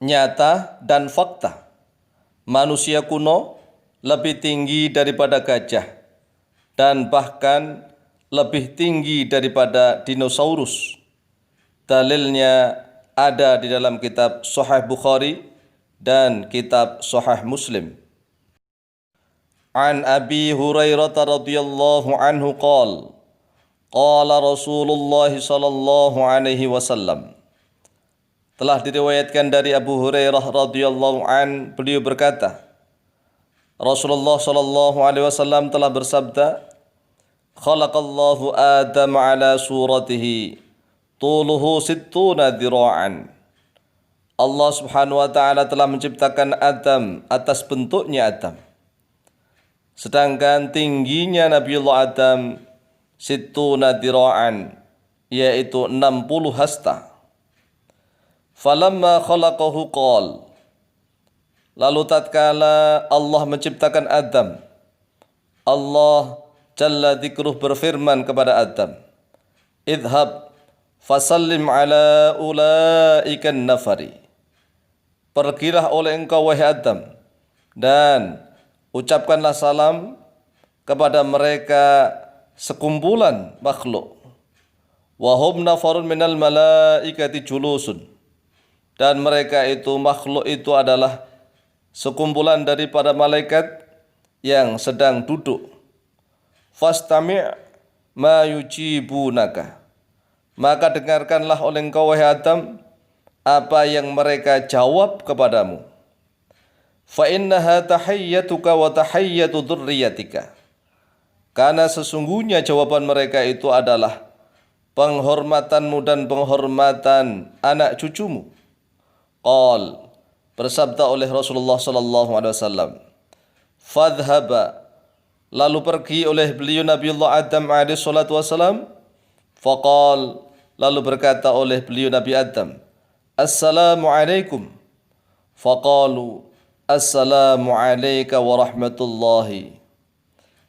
nyata dan fakta. Manusia kuno lebih tinggi daripada gajah dan bahkan lebih tinggi daripada dinosaurus. Dalilnya ada di dalam kitab Sahih Bukhari dan kitab Sahih Muslim. An Abi Hurairah radhiyallahu anhu qala Rasulullah sallallahu alaihi wasallam. Telah diriwayatkan dari Abu Hurairah radhiyallahu an, beliau berkata, Rasulullah sallallahu alaihi wasallam telah bersabda, Khalaqallahu Adam ala suratihi, tuluhu sittuna dhira'an. Allah Subhanahu wa taala telah menciptakan Adam atas bentuknya Adam. Sedangkan tingginya Nabiullah Adam sittuna dhira'an, yaitu 60 hasta. Falamma khalaqahu qala, lalu tatkala Allah menciptakan Adam, Allah Jalla dzikruh berfirman kepada Adam, Idhab fasallim ala ulaikan nafari. Pergilah oleh engkau wahai Adam dan ucapkanlah salam kepada mereka sekumpulan makhluk. Wahum nafarun minal malaikati julusun. Dan mereka itu, makhluk itu adalah sekumpulan daripada malaikat yang sedang duduk. Fastami' ma yujibunaka. Maka dengarkanlah oleh engkau wahai Adam apa yang mereka jawab kepadamu. Fa innaha tahiyyatuka wa tahiyyatu dzurriyyatika. Karena sesungguhnya jawaban mereka itu adalah penghormatanmu dan penghormatan anak cucumu. Qal, bersabda oleh Rasulullah sallallahu alaihi wasallam, fadhhaba, lalu pergi oleh beliau Nabiullah Adam alaihi salatu wasallam. Faqal, lalu berkata oleh beliau Nabi Adam, Assalamu alaikum. Faqalu, Assalamu alayka wa rahmatullahi.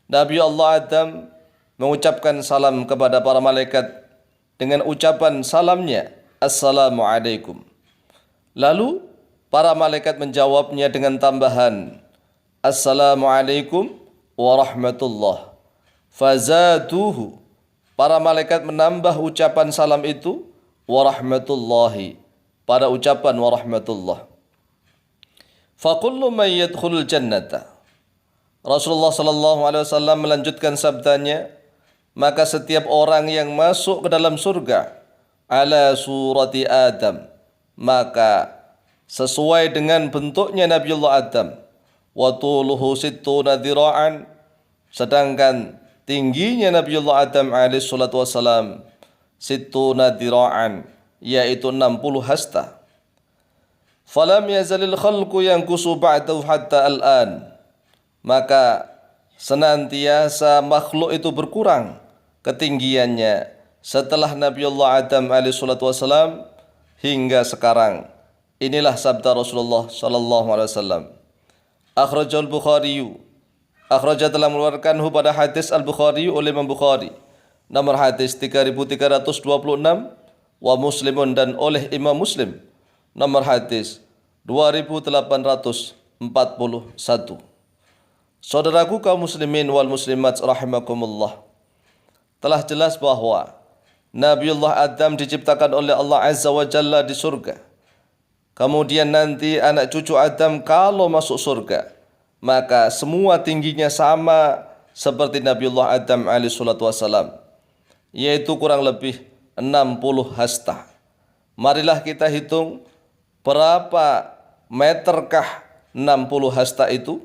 Nabi Allah Adam mengucapkan salam kepada para malaikat dengan ucapan salamnya, Assalamu alaikum. Lalu para malaikat menjawabnya dengan tambahan, Assalamu alaikum wa rahmatullah. Fazaduhu, para malaikat menambah ucapan salam itu, wa rahmatullahi, pada ucapan wa rahmatullah. Fakullu man yadkhulul jannata. Rasulullah sallallahu alaihi wasallam melanjutkan sabdanya, maka setiap orang yang masuk ke dalam surga ala surati Adam, maka sesuai dengan bentuknya Nabiullah Adam, wa tuluhu sittuna dhira'an, sedangkan tingginya Nabiullah Adam alaihi salatu wasalam sittuna dhira'an, yaitu 60 hasta. Falam yazalil khalqu yanqusu ba'dahu hatta al-an. Maka senantiasa makhluk itu berkurang ketinggiannya setelah Nabiullah Adam alaihi salatu wasalam hingga sekarang. Inilah sabda Rasulullah sallallahu alaihi wasallam. Akhrajal Bukhari, akhraja telah mengeluarkanhu pada hadis Al-Bukhari oleh Imam Bukhari, nomor hadis 3326, wa Muslimun, dan oleh Imam Muslim, nomor hadis 2841. Saudaraku kaum muslimin wal muslimat rahimakumullah, telah jelas bahwa Nabiullah Adam diciptakan oleh Allah Azza wa Jalla di surga. Kemudian nanti anak cucu Adam kalau masuk surga, maka semua tingginya sama seperti Nabiullah Adam alaihi salatu wasalam, yaitu kurang lebih 60 hasta. Marilah kita hitung berapa meterkah 60 hasta itu.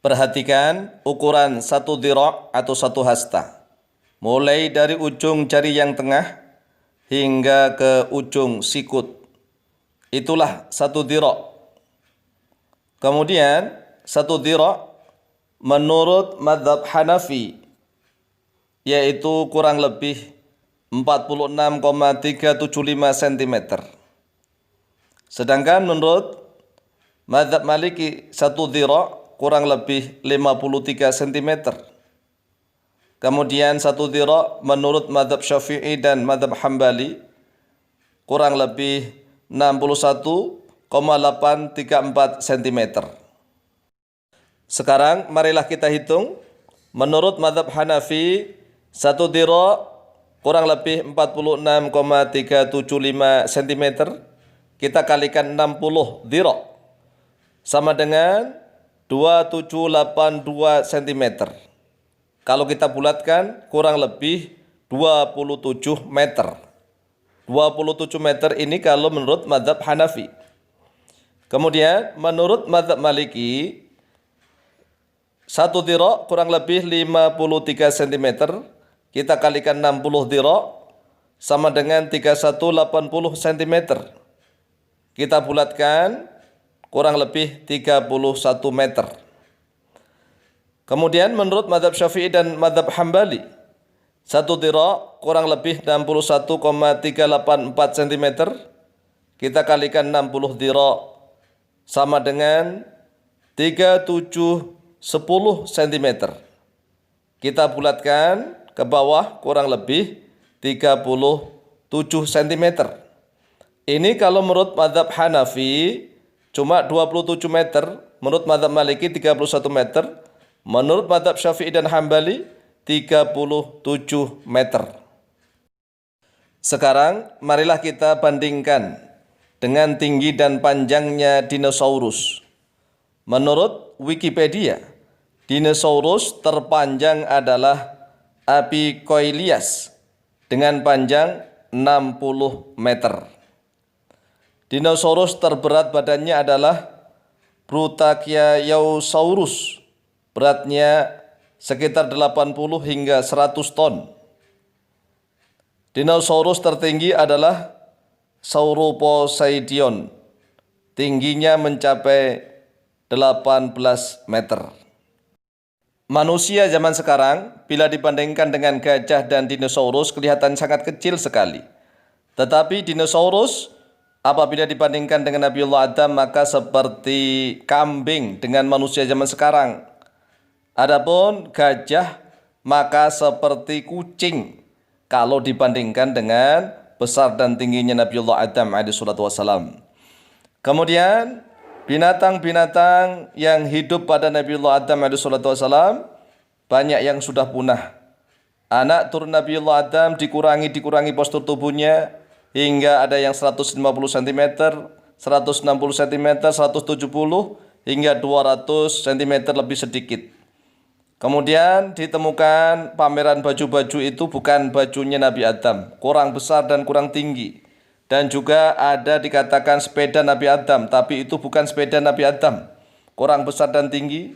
Perhatikan ukuran 1 dhira' atau 1 hasta, mulai dari ujung jari yang tengah hingga ke ujung sikut. Itulah 1 dhira'. Kemudian 1 dhira' menurut mazhab Hanafi yaitu kurang lebih 46,375 cm. Sedangkan menurut mazhab Maliki 1 dhira' kurang lebih 53 cm. Kemudian 1 dhira' menurut mazhab Syafi'i dan mazhab Hambali kurang lebih 61,834 cm. Sekarang marilah kita hitung. Menurut mazhab Hanafi, 1 dhira' kurang lebih 46,375 cm. Kita kalikan 60 dhira' sama dengan 2782 cm. Kalau kita bulatkan kurang lebih 27 meter. 27 meter ini kalau menurut mazhab Hanafi. Kemudian menurut mazhab Maliki, 1 dhira' kurang lebih 53 cm. Kita kalikan 60 dhira' sama dengan 3180 cm. Kita bulatkan kurang lebih 31 meter. Kemudian menurut mazhab Syafi'i dan mazhab Hambali, 1 dhira' kurang lebih 61,384 cm. Kita kalikan 60 dhira' sama dengan 3710 cm. Kita bulatkan ke bawah kurang lebih 37 cm. Ini kalau menurut mazhab Hanafi cuma 27 meter, menurut mazhab Maliki 31 meter, menurut mazhab Syafi'i dan Hambali 37 meter. Sekarang marilah kita bandingkan dengan tinggi dan panjangnya dinosaurus. Menurut Wikipedia, dinosaurus terpanjang adalah Apikoilias dengan panjang 60 meter. Dinosaurus terberat badannya adalah Brachiosaurus. Beratnya sekitar 80 hingga 100 ton. Dinosaurus tertinggi adalah Sauroposeidon. Tingginya mencapai 18 meter. Manusia zaman sekarang bila dibandingkan dengan gajah dan dinosaurus kelihatan sangat kecil sekali. Tetapi dinosaurus apabila dibandingkan dengan Nabiullah Adam maka seperti kambing dengan manusia zaman sekarang. Adapun gajah maka seperti kucing kalau dibandingkan dengan besar dan tingginya Nabiullah Adam alaihissalam. Kemudian binatang-binatang yang hidup pada Nabiullah Adam alaihissalam banyak yang sudah punah. Anak turun Nabiullah Adam dikurangi postur tubuhnya hingga ada yang 150 cm, 160 cm, 170 hingga 200 cm lebih sedikit. Kemudian ditemukan pameran baju-baju itu bukan bajunya Nabi Adam, kurang besar dan kurang tinggi. Dan juga ada dikatakan sepeda Nabi Adam, tapi itu bukan sepeda Nabi Adam, kurang besar dan tinggi.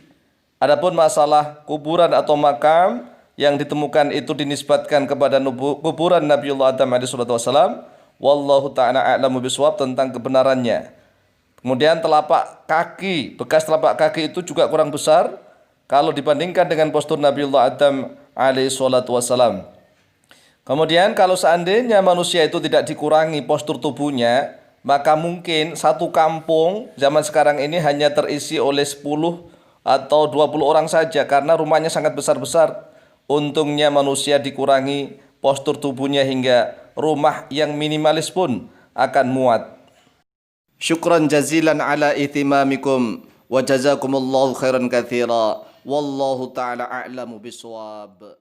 Adapun masalah kuburan atau makam yang ditemukan itu dinisbatkan kepada kuburan Nabiullah Adam alaihissalam. Wallahu ta'ala a'lamu bishawab tentang kebenarannya. Kemudian telapak kaki, bekas telapak kaki itu juga kurang besar kalau dibandingkan dengan postur Nabiullah Adam alaihissalam. Kemudian kalau seandainya manusia itu tidak dikurangi postur tubuhnya, maka mungkin satu kampung zaman sekarang ini hanya terisi oleh 10 atau 20 orang saja karena rumahnya sangat besar-besar. Untungnya manusia dikurangi postur tubuhnya hingga rumah yang minimalis pun akan muat. Syukran jazilan ala ihtimamikum wa jazakumullahu khairan katsira. Wallahu ta'ala a'lamu bishawab.